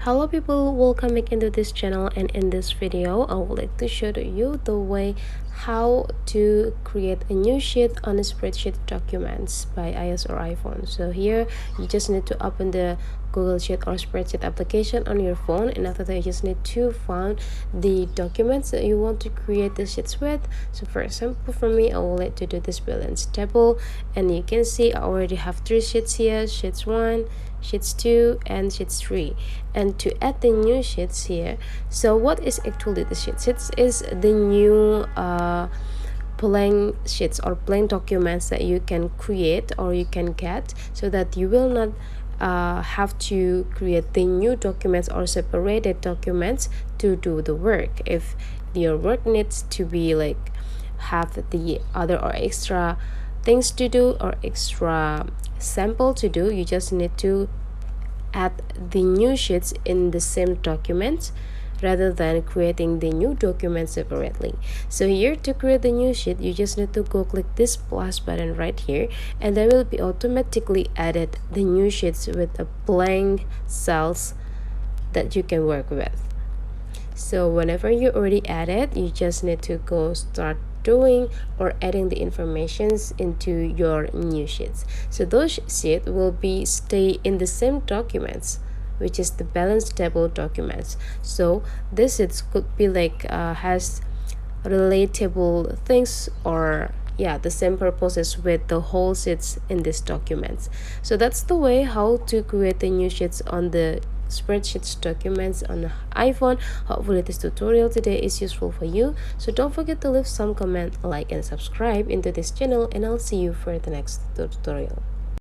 Hello people, welcome back into this channel, and in this video I would like to show to you the way how to create a new sheet on a spreadsheet documents by iOS or iPhone. So here you just need to open the Google Sheet or spreadsheet application on your phone, and after that you just need to find the documents that you want to create the sheets with. So for example, for me, I would like to do this balance table, and you can see I already have 3 sheets here: sheets 1, sheets 2, and sheets 3. And to add the new sheets here, so what is actually the sheets? Sheets is the new blank sheets or blank documents that you can create or you can get, so that you will not have to create the new documents or separated documents to do the work. If your work needs to be like have the other or extra things to do or extra sample to do, you just need to add the new sheets in the same documents rather than creating the new document separately. So here, to create the new sheet, you just need to go click this plus button right here, and there will be automatically added the new sheets with a blank cells that you can work with. So whenever you already add it, you just need to go start doing or adding the informations into your new sheets. So those sheets will be stay in the same documents, which is the balance table documents. So this sheets could be like has relatable things, or yeah, the same purposes with the whole sheets in these documents. So that's the way how to create the new sheets on the spreadsheets documents on iPhone. Hopefully this tutorial today is useful for you. So don't forget to leave some comment, like, and subscribe into this channel, and I'll see you for the next tutorial.